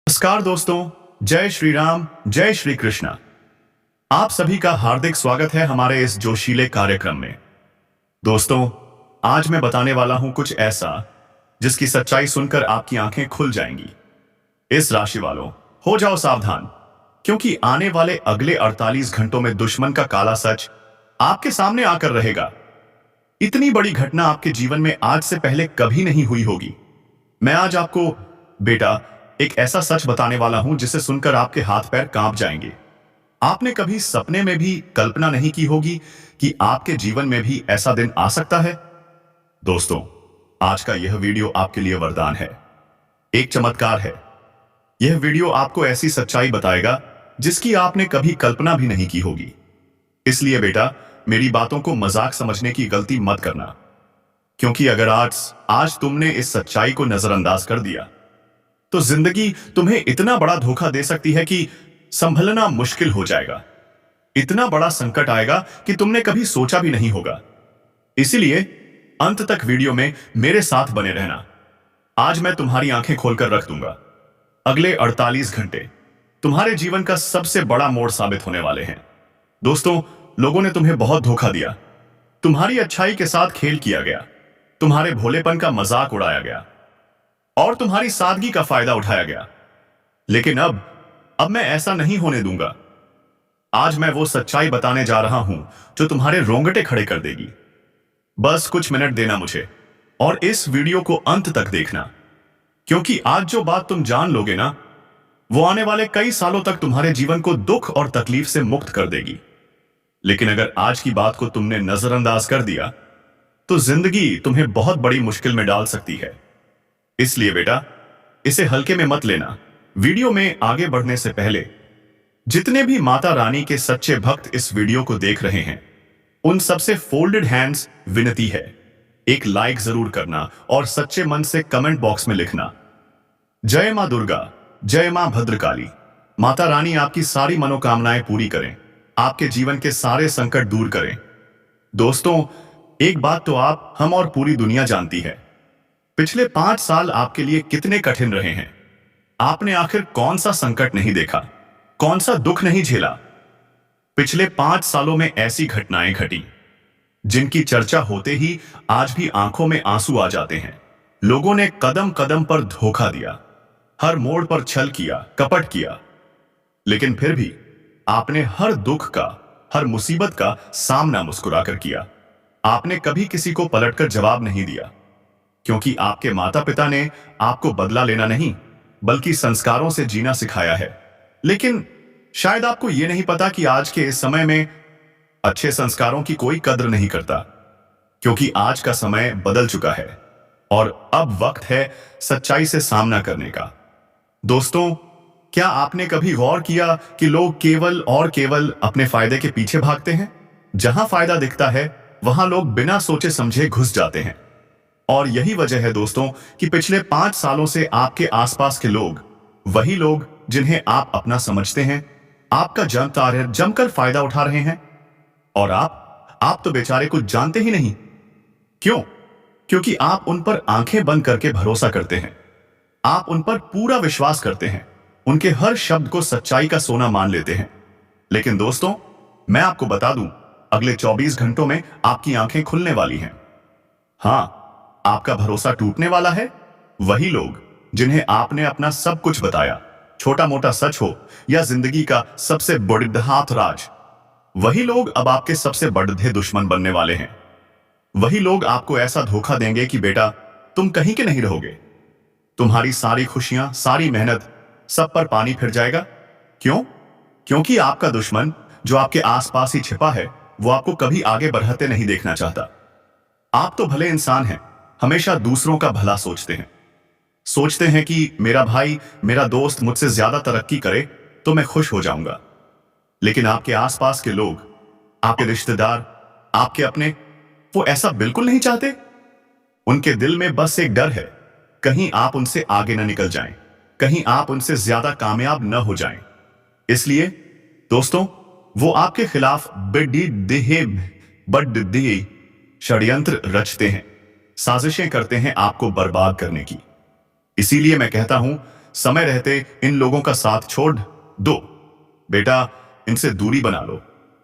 नमस्कार दोस्तों, जय श्री राम, जय श्री कृष्ण। आप सभी का हार्दिक स्वागत है हमारे इस जोशीले कार्यक्रम में। दोस्तों, आज मैं बताने वाला हूं कुछ ऐसा जिसकी सच्चाई सुनकर आपकी आंखें खुल जाएंगी। इस राशि वालों, हो जाओ सावधान, क्योंकि आने वाले अगले 48 घंटों में दुश्मन का काला सच आपके सामने आकर रहेगा। इतनी बड़ी घटना आपके जीवन में आज से पहले कभी नहीं हुई होगी। मैं आज आपको बेटा एक ऐसा सच बताने वाला हूं जिसे सुनकर आपके हाथ पैर कांप जाएंगे। आपने कभी सपने में भी कल्पना नहीं की होगी कि आपके जीवन में भी ऐसा दिन आ सकता है। दोस्तों, आज का यह वीडियो आपके लिए वरदान है, एक चमत्कार है। यह वीडियो आपको ऐसी सच्चाई बताएगा जिसकी आपने कभी कल्पना भी नहीं की होगी। इसलिए बेटा, मेरी बातों को मजाक समझने की गलती मत करना, क्योंकि अगर आज तुमने इस सच्चाई को नजरअंदाज कर दिया तो जिंदगी तुम्हें इतना बड़ा धोखा दे सकती है कि संभलना मुश्किल हो जाएगा। इतना बड़ा संकट आएगा कि तुमने कभी सोचा भी नहीं होगा। इसीलिए अंत तक वीडियो में मेरे साथ बने रहना। आज मैं तुम्हारी आंखें खोलकर रख दूंगा। अगले 48 घंटे तुम्हारे जीवन का सबसे बड़ा मोड़ साबित होने वाले हैं। दोस्तों, लोगों ने तुम्हें बहुत धोखा दिया, तुम्हारी अच्छाई के साथ खेल किया गया, तुम्हारे भोलेपन का मजाक उड़ाया गया और तुम्हारी सादगी का फायदा उठाया गया। लेकिन अब मैं ऐसा नहीं होने दूंगा। आज मैं वो सच्चाई बताने जा रहा हूं जो तुम्हारे रोंगटे खड़े कर देगी। बस कुछ मिनट देना मुझे और इस वीडियो को अंत तक देखना, क्योंकि आज जो बात तुम जान लोगे ना, वो आने वाले कई सालों तक तुम्हारे जीवन को दुख और तकलीफ से मुक्त कर देगी। लेकिन अगर आज की बात को तुमने नजरअंदाज कर दिया तो जिंदगी तुम्हें बहुत बड़ी मुश्किल में डाल सकती है। इसलिए बेटा, इसे हल्के में मत लेना। वीडियो में आगे बढ़ने से पहले जितने भी माता रानी के सच्चे भक्त इस वीडियो को देख रहे हैं, उन सबसे फोल्डेड हैंड्स विनती है, एक लाइक जरूर करना और सच्चे मन से कमेंट बॉक्स में लिखना, जय मां दुर्गा, जय मां भद्रकाली। माता रानी आपकी सारी मनोकामनाएं पूरी करें, आपके जीवन के सारे संकट दूर करें। दोस्तों, एक बात तो आप, हम और पूरी दुनिया जानती है, पिछले 5 साल आपके लिए कितने कठिन रहे हैं। आपने आखिर कौन सा संकट नहीं देखा, कौन सा दुख नहीं झेला। पिछले 5 सालों में ऐसी घटनाएं घटी जिनकी चर्चा होते ही आज भी आंखों में आंसू आ जाते हैं। लोगों ने कदम कदम पर धोखा दिया, हर मोड़ पर छल किया, कपट किया, लेकिन फिर भी आपने हर दुख का, हर मुसीबत का सामना मुस्कुराकर किया। आपने कभी किसी को पलटकर जवाब नहीं दिया, क्योंकि आपके माता पिता ने आपको बदला लेना नहीं बल्कि संस्कारों से जीना सिखाया है। लेकिन शायद आपको यह नहीं पता कि आज के इस समय में अच्छे संस्कारों की कोई कद्र नहीं करता, क्योंकि आज का समय बदल चुका है और अब वक्त है सच्चाई से सामना करने का। दोस्तों, क्या आपने कभी गौर किया कि लोग केवल और केवल अपने फायदे के पीछे भागते हैं? जहां फायदा दिखता है वहां लोग बिना सोचे समझे घुस जाते हैं। और यही वजह है दोस्तों कि पिछले 5 सालों से आपके आसपास के लोग, वही लोग जिन्हें आप अपना समझते हैं, आपका जमकर फायदा उठा रहे हैं। और आप तो बेचारे कुछ जानते ही नहीं। क्यों? क्योंकि आप उन पर आंखें बंद करके भरोसा करते हैं, आप उन पर पूरा विश्वास करते हैं, उनके हर शब्द को सच्चाई का सोना मान लेते हैं। लेकिन दोस्तों, मैं आपको बता दूं, अगले 24 घंटों में आपकी आंखें खुलने वाली हैं। हां, आपका भरोसा टूटने वाला है। वही लोग जिन्हें आपने अपना सब कुछ बताया, छोटा मोटा सच हो या जिंदगी का सबसे बड़ा राज, वही लोग अब आपके सबसे बड़े दुश्मन बनने वाले हैं। वही लोग आपको ऐसा धोखा देंगे कि बेटा, तुम कहीं के नहीं रहोगे। तुम्हारी सारी खुशियां, सारी मेहनत, सब पर पानी फिर जाएगा। क्यों? क्योंकि आपका दुश्मन जो आपके आसपास ही छिपा है, वो आपको कभी आगे बढ़ते नहीं देखना चाहता। आप तो भले इंसान हैं, हमेशा दूसरों का भला सोचते हैं कि मेरा भाई, मेरा दोस्त मुझसे ज्यादा तरक्की करे तो मैं खुश हो जाऊंगा। लेकिन आपके आसपास के लोग, आपके रिश्तेदार, आपके अपने, वो ऐसा बिल्कुल नहीं चाहते। उनके दिल में बस एक डर है, कहीं आप उनसे आगे न निकल जाएं, कहीं आप उनसे ज्यादा कामयाब न हो जाएं। इसलिए दोस्तों, वो आपके खिलाफ बड़ी षड्यंत्र रचते हैं, साजिशें करते हैं आपको बर्बाद करने की। इसीलिए मैं कहता हूं, समय रहते इन लोगों का साथ छोड़ दो। बेटा, इनसे दूरी बना लो,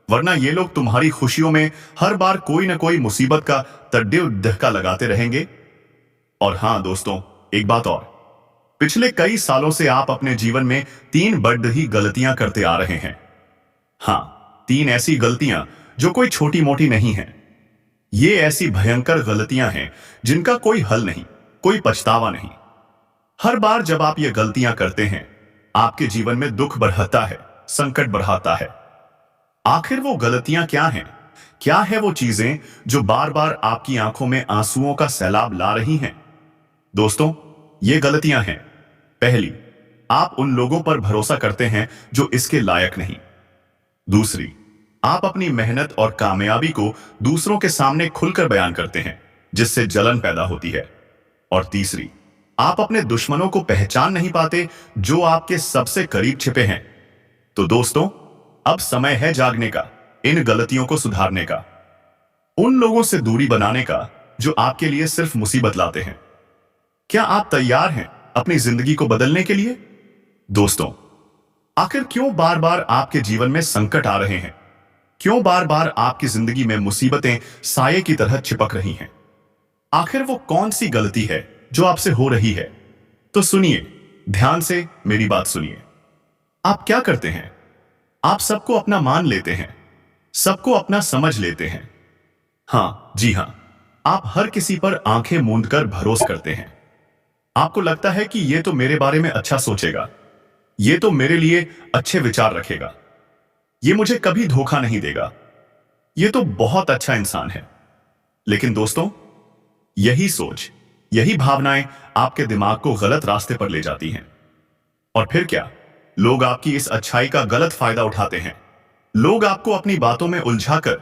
वरना ये लोग तुम्हारी खुशियों में हर बार कोई ना कोई मुसीबत का तड्डे धक्का लगाते रहेंगे। और हां दोस्तों, एक बात और, पिछले कई सालों से आप अपने जीवन में 3 बड़ी ही गलतियां करते आ रहे हैं। हां, 3 ऐसी गलतियां जो कोई छोटी मोटी नहीं है। ये ऐसी भयंकर गलतियां हैं जिनका कोई हल नहीं, कोई पछतावा नहीं। हर बार जब आप ये गलतियां करते हैं, आपके जीवन में दुख बढ़ता है, संकट बढ़ाता है। आखिर वो गलतियां क्या हैं? क्या है वो चीजें जो बार बार आपकी आंखों में आंसुओं का सैलाब ला रही हैं? दोस्तों, ये गलतियां हैं। पहली, आप उन लोगों पर भरोसा करते हैं जो इसके लायक नहीं। दूसरी, आप अपनी मेहनत और कामयाबी को दूसरों के सामने खुलकर बयान करते हैं, जिससे जलन पैदा होती है। और तीसरी, आप अपने दुश्मनों को पहचान नहीं पाते जो आपके सबसे करीब छिपे हैं। तो दोस्तों, अब समय है जागने का, इन गलतियों को सुधारने का, उन लोगों से दूरी बनाने का जो आपके लिए सिर्फ मुसीबत लाते हैं। क्या आप तैयार हैं अपनी जिंदगी को बदलने के लिए? दोस्तों, आखिर क्यों बार बार आपके जीवन में संकट आ रहे हैं? क्यों बार बार आपकी जिंदगी में मुसीबतें साये की तरह चिपक रही हैं? आखिर वो कौन सी गलती है जो आपसे हो रही है? तो सुनिए, ध्यान से मेरी बात सुनिए। आप क्या करते हैं? आप सबको अपना मान लेते हैं, सबको अपना समझ लेते हैं। हां, जी हां, आप हर किसी पर आंखें मूंद कर भरोसा करते हैं। आपको लगता है कि ये तो मेरे बारे में अच्छा सोचेगा, ये तो मेरे लिए अच्छे विचार रखेगा, ये मुझे कभी धोखा नहीं देगा, ये तो बहुत अच्छा इंसान है। लेकिन दोस्तों, यही सोच, यही भावनाएं आपके दिमाग को गलत रास्ते पर ले जाती हैं। और फिर क्या? लोग आपकी इस अच्छाई का गलत फायदा उठाते हैं। लोग आपको अपनी बातों में उलझाकर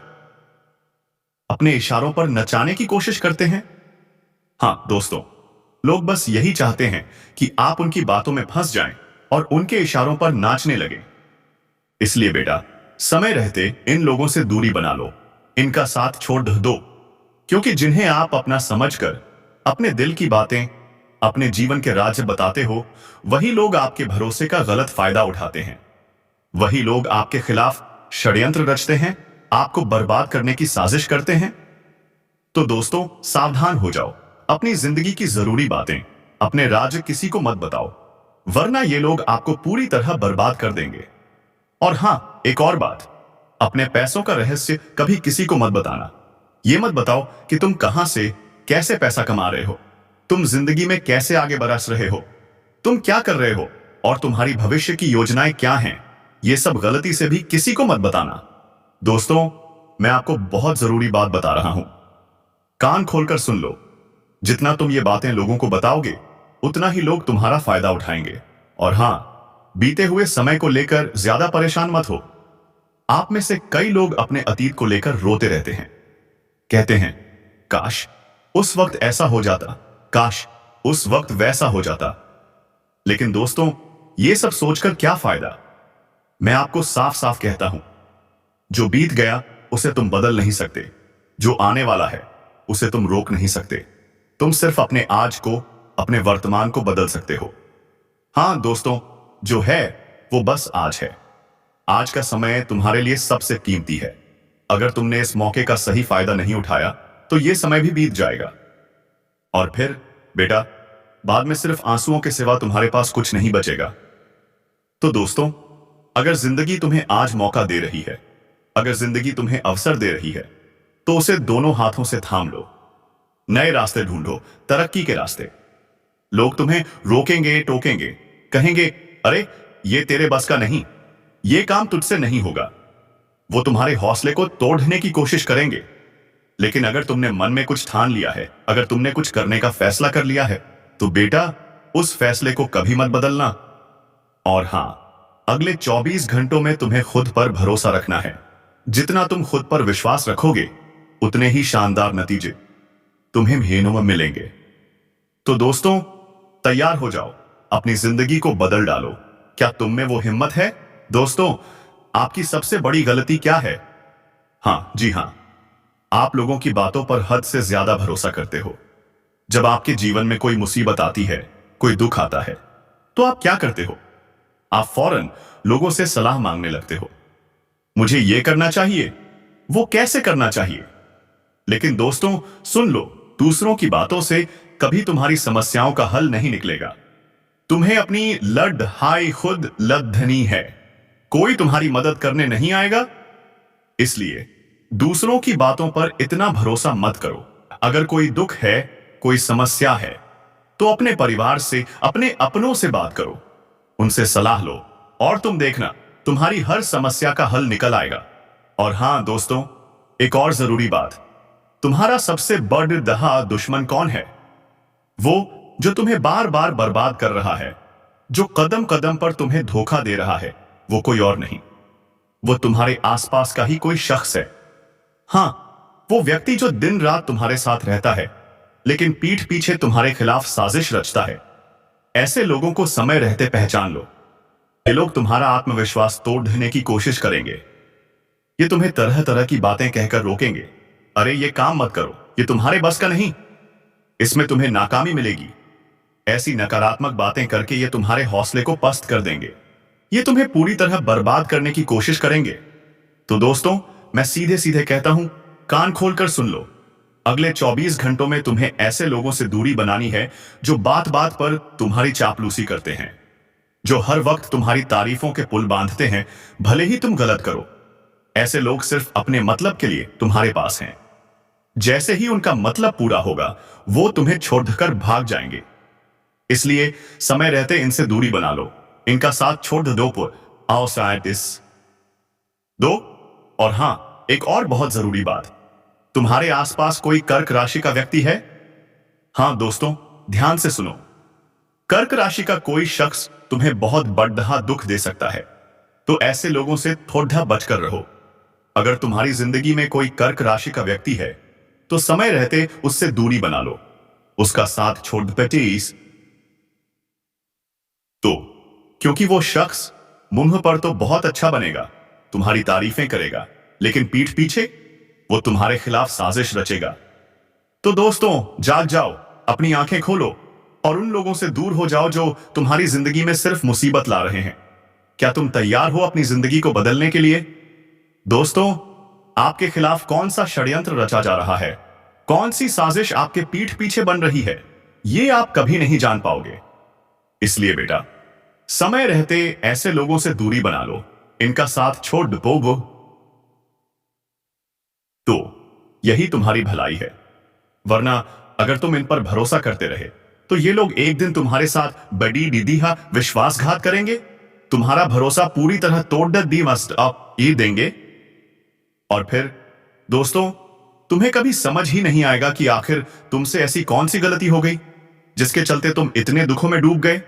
अपने इशारों पर नचाने की कोशिश करते हैं। हां दोस्तों, लोग बस यही चाहते हैं कि आप उनकी बातों में फंस जाएं और उनके इशारों पर नाचने लगे। इसलिए बेटा, समय रहते इन लोगों से दूरी बना लो, इनका साथ छोड़ दो, क्योंकि जिन्हें आप अपना समझकर अपने दिल की बातें, अपने जीवन के राज बताते हो, वही लोग आपके भरोसे का गलत फायदा उठाते हैं। वही लोग आपके खिलाफ षड्यंत्र रचते हैं, आपको बर्बाद करने की साजिश करते हैं। तो दोस्तों, सावधान हो जाओ। अपनी जिंदगी की जरूरी बातें, अपने राज किसी को मत बताओ, वरना ये लोग आपको पूरी तरह बर्बाद कर देंगे। और हां, एक और बात, अपने पैसों का रहस्य कभी किसी को मत बताना। ये मत बताओ कि तुम कहां से कैसे पैसा कमा रहे हो, तुम जिंदगी में कैसे आगे बढ़ रहे हो, तुम क्या कर रहे हो और तुम्हारी भविष्य की योजनाएं क्या हैं। ये सब गलती से भी किसी को मत बताना। दोस्तों, मैं आपको बहुत जरूरी बात बता रहा हूं, कान खोलकर सुन लो। जितना तुम ये बातें लोगों को बताओगे, उतना ही लोग तुम्हारा फायदा उठाएंगे। और हां, बीते हुए समय को लेकर ज्यादा परेशान मत हो। आप में से कई लोग अपने अतीत को लेकर रोते रहते हैं, कहते हैं, काश उस वक्त ऐसा हो जाता, काश उस वक्त वैसा हो जाता। लेकिन दोस्तों, ये सब सोचकर क्या फायदा? मैं आपको साफ साफ कहता हूं, जो बीत गया उसे तुम बदल नहीं सकते, जो आने वाला है उसे तुम रोक नहीं सकते। तुम सिर्फ अपने आज को, अपने वर्तमान को बदल सकते हो। हां दोस्तों, जो है वो बस आज है। आज का समय तुम्हारे लिए सबसे कीमती है। अगर तुमने इस मौके का सही फायदा नहीं उठाया, तो ये समय भी बीत जाएगा। और फिर बेटा, बाद में सिर्फ आंसुओं के सिवा तुम्हारे पास कुछ नहीं बचेगा। तो दोस्तों, अगर जिंदगी तुम्हें आज मौका दे रही है, अगर जिंदगी तुम्हें अवसर दे रही है, तो उसे दोनों हाथों से थाम लो। नए रास्ते ढूंढो, तरक्की के रास्ते। लोग तुम्हें रोकेंगे, टोकेंगे, कहेंगे, अरे ये तेरे बस का नहीं, ये काम तुझसे नहीं होगा। वो तुम्हारे हौसले को तोड़ने की कोशिश करेंगे। लेकिन अगर तुमने मन में कुछ ठान लिया है, अगर तुमने कुछ करने का फैसला कर लिया है, तो बेटा उस फैसले को कभी मत बदलना। और हां, अगले 24 घंटों में तुम्हें खुद पर भरोसा रखना है। जितना तुम खुद पर विश्वास रखोगे, उतने ही शानदार नतीजे तुम्हें महीनों में मिलेंगे। तो दोस्तों, तैयार हो जाओ, अपनी जिंदगी को बदल डालो। क्या तुम में वो हिम्मत है? दोस्तों, आपकी सबसे बड़ी गलती क्या है? हां, जी हां, आप लोगों की बातों पर हद से ज्यादा भरोसा करते हो। जब आपके जीवन में कोई मुसीबत आती है, कोई दुख आता है, तो आप क्या करते हो? आप फौरन लोगों से सलाह मांगने लगते हो। मुझे ये करना चाहिए, वो कैसे करना चाहिए। लेकिन दोस्तों सुन लो, दूसरों की बातों से कभी तुम्हारी समस्याओं का हल नहीं निकलेगा। तुम्हें अपनी लड़ाई खुद लड़नी है। कोई तुम्हारी मदद करने नहीं आएगा। इसलिए दूसरों की बातों पर इतना भरोसा मत करो। अगर कोई दुख है, कोई समस्या है, तो अपने परिवार से, अपने अपनों से बात करो, उनसे सलाह लो और तुम देखना तुम्हारी हर समस्या का हल निकल आएगा। और हां दोस्तों, एक और जरूरी बात, तुम्हारा सबसे बड़ा दुश्मन कौन है? वो जो तुम्हें बार बार बर्बाद कर रहा है, जो कदम कदम पर तुम्हें धोखा दे रहा है, वो कोई और नहीं, वो तुम्हारे आसपास का ही कोई शख्स है। हां, वो व्यक्ति जो दिन रात तुम्हारे साथ रहता है लेकिन पीठ पीछे तुम्हारे खिलाफ साजिश रचता है। ऐसे लोगों को समय रहते पहचान लो। ये लोग तुम्हारा आत्मविश्वास तोड़ने की कोशिश करेंगे। ये तुम्हें तरह तरह की बातें कहकर रोकेंगे। अरे ये काम मत करो, ये तुम्हारे बस का नहीं, इसमें तुम्हें नाकामी मिलेगी। ऐसी नकारात्मक बातें करके ये तुम्हारे हौसले को पस्त कर देंगे। ये तुम्हें पूरी तरह बर्बाद करने की कोशिश करेंगे। तो दोस्तों, मैं सीधे सीधे कहता हूं, कान खोलकर सुन लो। अगले 24 घंटों में तुम्हें ऐसे लोगों से दूरी बनानी है जो बात बात पर तुम्हारी चापलूसी करते हैं, जो हर वक्त तुम्हारी तारीफों के पुल बांधते हैं भले ही तुम गलत करो। ऐसे लोग सिर्फ अपने मतलब के लिए तुम्हारे पास हैं। जैसे ही उनका मतलब पूरा होगा, वो तुम्हें छोड़कर भाग जाएंगे। इसलिए समय रहते इनसे दूरी बना लो, इनका साथ छोड़ दो पर आओ साइटिस दो। और हां, एक और बहुत जरूरी बात, तुम्हारे आसपास कोई कर्क राशि का व्यक्ति है? हां दोस्तों, ध्यान से सुनो। कर्क राशि का कोई शख्स तुम्हें बहुत बड़ा दुख दे सकता है, तो ऐसे लोगों से थोड़ा बचकर रहो। अगर तुम्हारी जिंदगी में कोई कर्क राशि का व्यक्ति है, तो समय रहते उससे दूरी बना लो, उसका साथ छोड़ दो। तो क्योंकि वो शख्स मुंह पर तो बहुत अच्छा बनेगा, तुम्हारी तारीफें करेगा, लेकिन पीठ पीछे वो तुम्हारे खिलाफ साजिश रचेगा। तो दोस्तों जाग जाओ, अपनी आंखें खोलो और उन लोगों से दूर हो जाओ जो तुम्हारी जिंदगी में सिर्फ मुसीबत ला रहे हैं। क्या तुम तैयार हो अपनी जिंदगी को बदलने के लिए? दोस्तों, आपके खिलाफ कौन सा षड्यंत्र रचा जा रहा है, कौन सी साजिश आपके पीठ पीछे बन रही है, ये आप कभी नहीं जान पाओगे। इसलिए बेटा, समय रहते ऐसे लोगों से दूरी बना लो, इनका साथ छोड़ दो। तो यही तुम्हारी भलाई है। वरना अगर तुम इन पर भरोसा करते रहे, तो ये लोग एक दिन तुम्हारे साथ बड़ी दीदीहा विश्वासघात करेंगे, तुम्हारा भरोसा पूरी तरह तोड़ दी मस्ट आप ये देंगे। और फिर दोस्तों, तुम्हें कभी समझ ही नहीं आएगा कि आखिर तुमसे ऐसी कौन सी गलती हो गई जिसके चलते तुम इतने दुखों में डूब गए।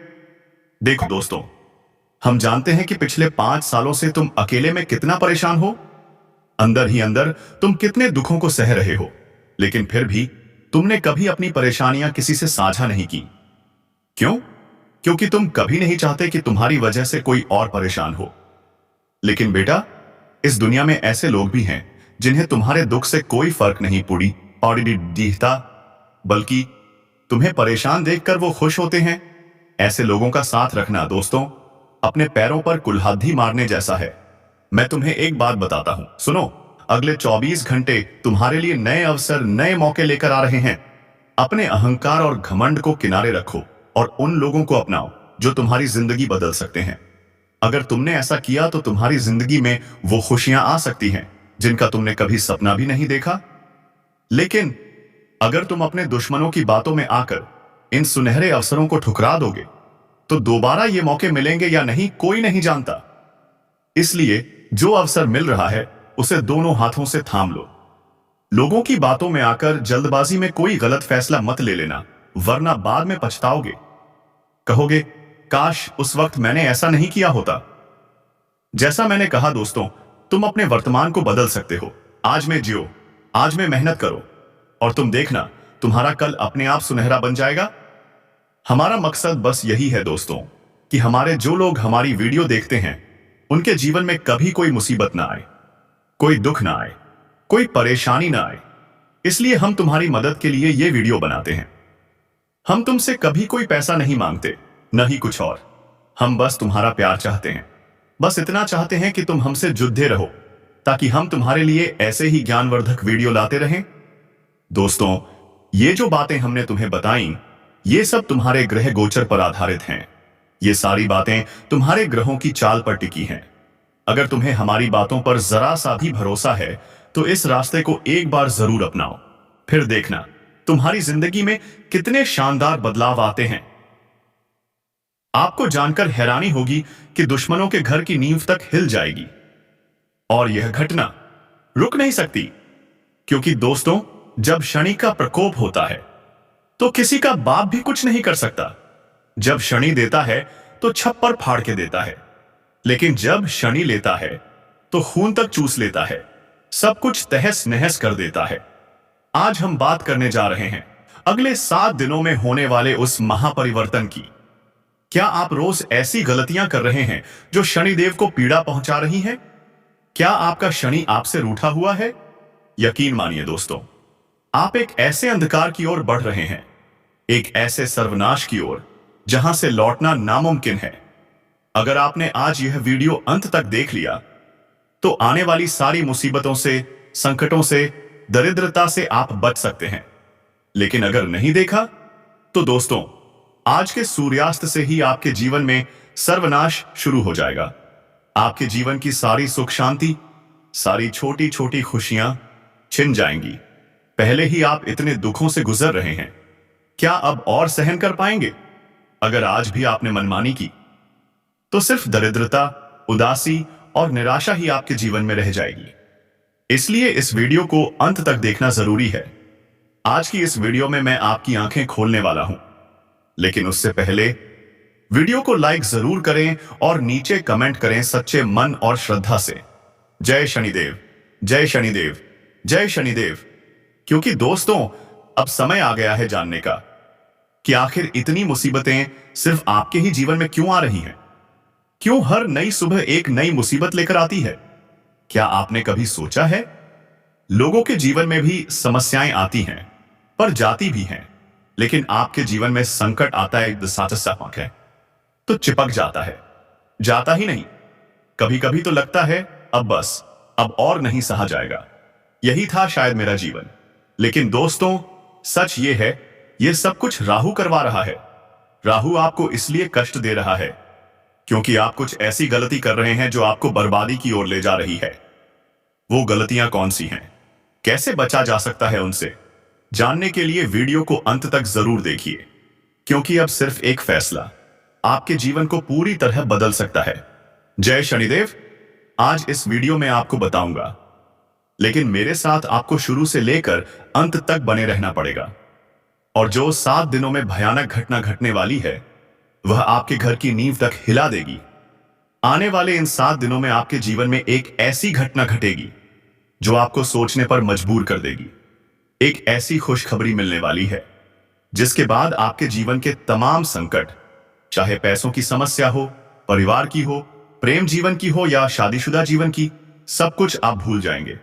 देखो दोस्तों, हम जानते हैं कि पिछले 5 सालों से तुम अकेले में कितना परेशान हो, अंदर ही अंदर तुम कितने दुखों को सह रहे हो, लेकिन फिर भी तुमने कभी अपनी परेशानियां किसी से साझा नहीं की। क्यों? क्योंकि तुम कभी नहीं चाहते कि तुम्हारी वजह से कोई और परेशान हो। लेकिन बेटा, इस दुनिया में ऐसे लोग भी हैं जिन्हें तुम्हारे दुख से कोई फर्क नहीं पड़ता, बल्कि तुम्हें परेशान देखकर वो खुश होते हैं। ऐसे लोगों का साथ रखना दोस्तों, अपने पैरों पर कुल्हाड़ी मारने जैसा है। मैं तुम्हें एक बात बताता हूं, सुनो। अगले 24 घंटे तुम्हारे लिए नए अवसर, नए मौके लेकर आ रहे हैं। अपने अहंकार और घमंड को किनारे रखो और उन लोगों को अपनाओ जो तुम्हारी जिंदगी बदल सकते हैं। अगर तुमने ऐसा किया तो तुम्हारी जिंदगी में वो खुशियां आ सकती हैं जिनका तुमने कभी सपना भी नहीं देखा। लेकिन अगर तुम अपने दुश्मनों की बातों में आकर इन सुनहरे अवसरों को ठुकरा दोगे, तो दोबारा ये मौके मिलेंगे या नहीं कोई नहीं जानता। इसलिए जो अवसर मिल रहा है उसे दोनों हाथों से थाम लो। लोगों की बातों में आकर जल्दबाजी में कोई गलत फैसला मत ले लेना, वरना बाद में पछताओगे। कहोगे, काश उस वक्त मैंने ऐसा नहीं किया होता। जैसा मैंने कहा दोस्तों, तुम अपने वर्तमान को बदल सकते हो। आज में जियो, आज में मेहनत करो और तुम देखना तुम्हारा कल अपने आप सुनहरा बन जाएगा। हमारा मकसद बस यही है दोस्तों कि हमारे जो लोग हमारी वीडियो देखते हैं उनके जीवन में कभी कोई मुसीबत ना आए, कोई दुख ना आए, कोई परेशानी ना आए। इसलिए हम तुम्हारी मदद के लिए ये वीडियो बनाते हैं। हम तुमसे कभी कोई पैसा नहीं मांगते, न ही कुछ और। हम बस तुम्हारा प्यार चाहते हैं। बस इतना चाहते हैं कि तुम हमसे जुड़े रहो, ताकि हम तुम्हारे लिए ऐसे ही ज्ञानवर्धक वीडियो लाते रहें। दोस्तों, ये जो बातें हमने तुम्हें बताई, ये सब तुम्हारे ग्रह गोचर पर आधारित हैं। ये सारी बातें तुम्हारे ग्रहों की चाल पर टिकी हैं। अगर तुम्हें हमारी बातों पर जरा सा भी भरोसा है, तो इस रास्ते को एक बार जरूर अपनाओ। फिर देखना तुम्हारी जिंदगी में कितने शानदार बदलाव आते हैं। आपको जानकर हैरानी होगी कि दुश्मनों के घर की नींव तक हिल जाएगी। और यह घटना रुक नहीं सकती, क्योंकि दोस्तों, जब शनि का प्रकोप होता है तो किसी का बाप भी कुछ नहीं कर सकता। जब शनि देता है तो छप्पर फाड़ के देता है, लेकिन जब शनि लेता है तो खून तक चूस लेता है, सब कुछ तहस नहस कर देता है। आज हम बात करने जा रहे हैं अगले 7 दिनों में होने वाले उस महापरिवर्तन की। क्या आप रोज ऐसी गलतियां कर रहे हैं जो शनिदेव को पीड़ा पहुंचा रही हैं? क्या आपका शनि आपसे रूठा हुआ है? यकीन मानिए दोस्तों, आप एक ऐसे अंधकार की ओर बढ़ रहे हैं, एक ऐसे सर्वनाश की ओर जहां से लौटना नामुमकिन है। अगर आपने आज यह वीडियो अंत तक देख लिया, तो आने वाली सारी मुसीबतों से, संकटों से, दरिद्रता से आप बच सकते हैं। लेकिन अगर नहीं देखा, तो दोस्तों, आज के सूर्यास्त से ही आपके जीवन में सर्वनाश शुरू हो जाएगा। आपके जीवन की सारी सुख शांति, सारी छोटी छोटी खुशियां छिन जाएंगी। पहले ही आप इतने दुखों से गुजर रहे हैं, क्या अब और सहन कर पाएंगे? अगर आज भी आपने मनमानी की, तो सिर्फ दरिद्रता, उदासी और निराशा ही आपके जीवन में रह जाएगी। इसलिए इस वीडियो को अंत तक देखना जरूरी है। आज की इस वीडियो में मैं आपकी आंखें खोलने वाला हूं, लेकिन उससे पहले वीडियो को लाइक जरूर करें और नीचे कमेंट करें सच्चे मन और श्रद्धा से, जय शनिदेव, जय शनिदेव, जय शनिदेव। क्योंकि दोस्तों, अब समय आ गया है जानने का कि आखिर इतनी मुसीबतें सिर्फ आपके ही जीवन में क्यों आ रही हैं? क्यों हर नई सुबह एक नई मुसीबत लेकर आती है? क्या आपने कभी सोचा है, लोगों के जीवन में भी समस्याएं आती हैं, पर जाती भी हैं, लेकिन आपके जीवन में संकट आता है, है तो चिपक जाता है, जाता ही नहीं। कभी कभी तो लगता है अब बस, अब और नहीं सहा जाएगा, यही था शायद मेरा जीवन। लेकिन दोस्तों, सच ये है, ये सब कुछ राहु करवा रहा है। राहु आपको इसलिए कष्ट दे रहा है क्योंकि आप कुछ ऐसी गलती कर रहे हैं जो आपको बर्बादी की ओर ले जा रही है। वो गलतियां कौन सी हैं? कैसे बचा जा सकता है उनसे? जानने के लिए वीडियो को अंत तक जरूर देखिए, क्योंकि अब सिर्फ एक फैसला आपके जीवन को पूरी तरह बदल सकता है। जय शनिदेव। आज इस वीडियो में आपको बताऊंगा, लेकिन मेरे साथ आपको शुरू से लेकर अंत तक बने रहना पड़ेगा। और जो 7 दिनों में भयानक घटना घटने वाली है, वह आपके घर की नींव तक हिला देगी। आने वाले इन 7 दिनों में आपके जीवन में एक ऐसी घटना घटेगी जो आपको सोचने पर मजबूर कर देगी। एक ऐसी खुशखबरी मिलने वाली है जिसके बाद आपके जीवन के तमाम संकट, चाहे पैसों की समस्या हो, परिवार की हो, प्रेम जीवन की हो या शादीशुदा जीवन की, सब कुछ आप भूल जाएंगे।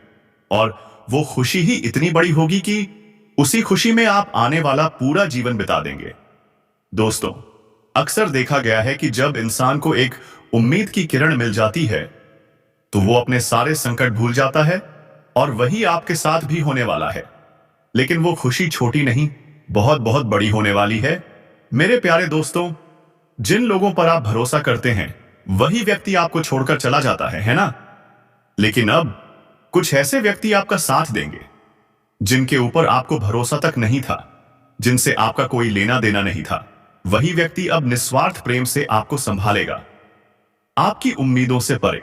और वो खुशी ही इतनी बड़ी होगी कि उसी खुशी में आप आने वाला पूरा जीवन बिता देंगे। दोस्तों, अक्सर देखा गया है कि जब इंसान को एक उम्मीद की किरण मिल जाती है, तो वो अपने सारे संकट भूल जाता है, और वही आपके साथ भी होने वाला है। लेकिन वो खुशी छोटी नहीं, बहुत बहुत बड़ी होने वाली है। मेरे प्यारे दोस्तों, जिन लोगों पर आप भरोसा करते हैं, वही व्यक्ति आपको छोड़कर चला जाता है ना? लेकिन अब कुछ ऐसे व्यक्ति आपका साथ देंगे जिनके ऊपर आपको भरोसा तक नहीं था, जिनसे आपका कोई लेना देना नहीं था। वही व्यक्ति अब निस्वार्थ प्रेम से आपको संभालेगा, आपकी उम्मीदों से परे।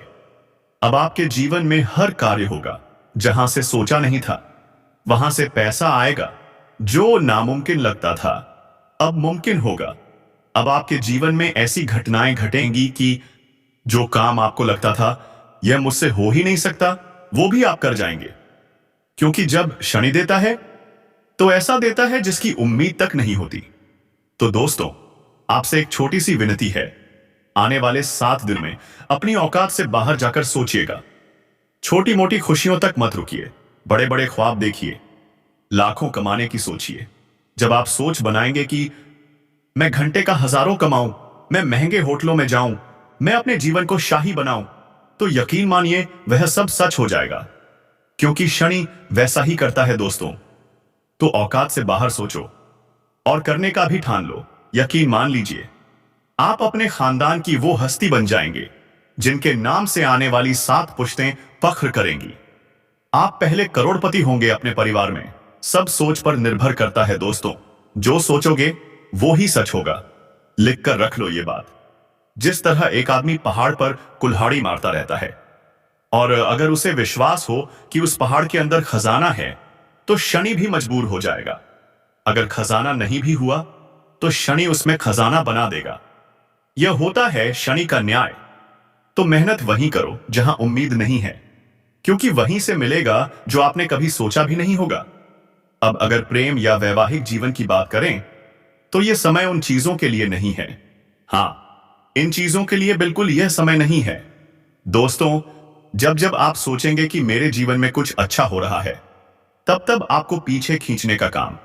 अब आपके जीवन में हर कार्य होगा जहां से सोचा नहीं था। वहां से पैसा आएगा, जो नामुमकिन लगता था अब मुमकिन होगा। अब आपके जीवन में ऐसी घटनाएं घटेंगी कि जो काम आपको लगता था यह मुझसे हो ही नहीं सकता, वो भी आप कर जाएंगे। क्योंकि जब शनि देता है तो ऐसा देता है जिसकी उम्मीद तक नहीं होती। तो दोस्तों, आपसे एक छोटी सी विनती है, आने वाले 7 दिन में अपनी औकात से बाहर जाकर सोचिएगा। छोटी मोटी खुशियों तक मत रुकिए, बड़े बड़े ख्वाब देखिए, लाखों कमाने की सोचिए। जब आप सोच बनाएंगे कि मैं घंटे का हजारों कमाऊं, मैं महंगे होटलों में जाऊं, मैं अपने जीवन को शाही बनाऊं, तो यकीन मानिए वह सब सच हो जाएगा, क्योंकि शनि वैसा ही करता है दोस्तों। तो औकात से बाहर सोचो और करने का भी ठान लो। यकीन मान लीजिए, आप अपने खानदान की वो हस्ती बन जाएंगे जिनके नाम से आने वाली 7 पुश्तें फख्र करेंगी। आप पहले करोड़पति होंगे अपने परिवार में। सब सोच पर निर्भर करता है दोस्तों। जो सोचोगे वो ही सच होगा। लिख कर रख लो ये बात। जिस तरह एक आदमी पहाड़ पर कुल्हाड़ी मारता रहता है और अगर उसे विश्वास हो कि उस पहाड़ के अंदर खजाना है, तो शनि भी मजबूर हो जाएगा। अगर खजाना नहीं भी हुआ तो शनि उसमें खजाना बना देगा। यह होता है शनि का न्याय। तो मेहनत वहीं करो जहां उम्मीद नहीं है, क्योंकि वहीं से मिलेगा जो आपने कभी सोचा भी नहीं होगा। अब अगर प्रेम या वैवाहिक जीवन की बात करें, तो यह समय उन चीजों के लिए नहीं है। हां, इन चीजों के लिए बिल्कुल यह समय नहीं है दोस्तों। जब जब आप सोचेंगे कि मेरे जीवन में कुछ अच्छा हो रहा है, तब तब आपको पीछे खींचने का काम,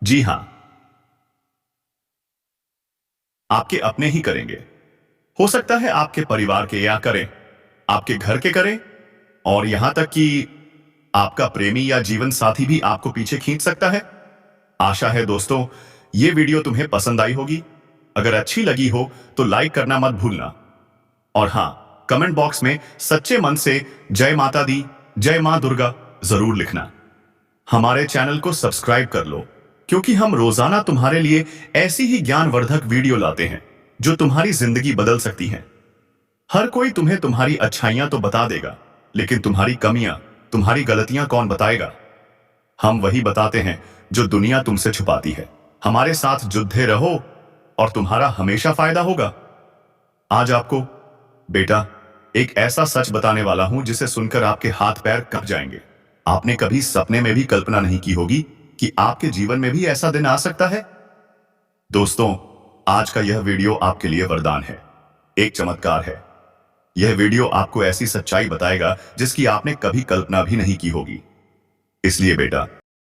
जी हां, आपके अपने ही करेंगे। हो सकता है आपके परिवार के या करें, आपके घर के करें, और यहां तक कि आपका प्रेमी या जीवन साथी भी आपको पीछे खींच सकता है। आशा है दोस्तों ये वीडियो तुम्हें पसंद आई होगी। अगर अच्छी लगी हो तो लाइक करना मत भूलना, और हां, कमेंट बॉक्स में सच्चे मन से जय माता दी, जय मां दुर्गा जरूर लिखना। हमारे चैनल को सब्सक्राइब कर लो, क्योंकि हम रोजाना तुम्हारे लिए ऐसी ही ज्ञानवर्धक वीडियो लाते हैं जो तुम्हारी जिंदगी बदल सकती हैं। हर कोई तुम्हें तुम्हारी अच्छाइयां तो बता देगा, लेकिन तुम्हारी कमियां, तुम्हारी गलतियां कौन बताएगा? हम वही बताते हैं जो दुनिया तुमसे छुपाती है। हमारे साथ जुड़े रहो और तुम्हारा हमेशा फायदा होगा। आज आपको बेटा एक ऐसा सच बताने वाला हूं जिसे सुनकर आपके हाथ पैर कांप जाएंगे। आपने कभी सपने में भी कल्पना नहीं की होगी कि आपके जीवन में भी ऐसा दिन आ सकता है। दोस्तों, आज का यह वीडियो आपके लिए वरदान है, एक चमत्कार है। यह वीडियो आपको ऐसी सच्चाई बताएगा जिसकी आपने कभी कल्पना भी नहीं की होगी। इसलिए बेटा,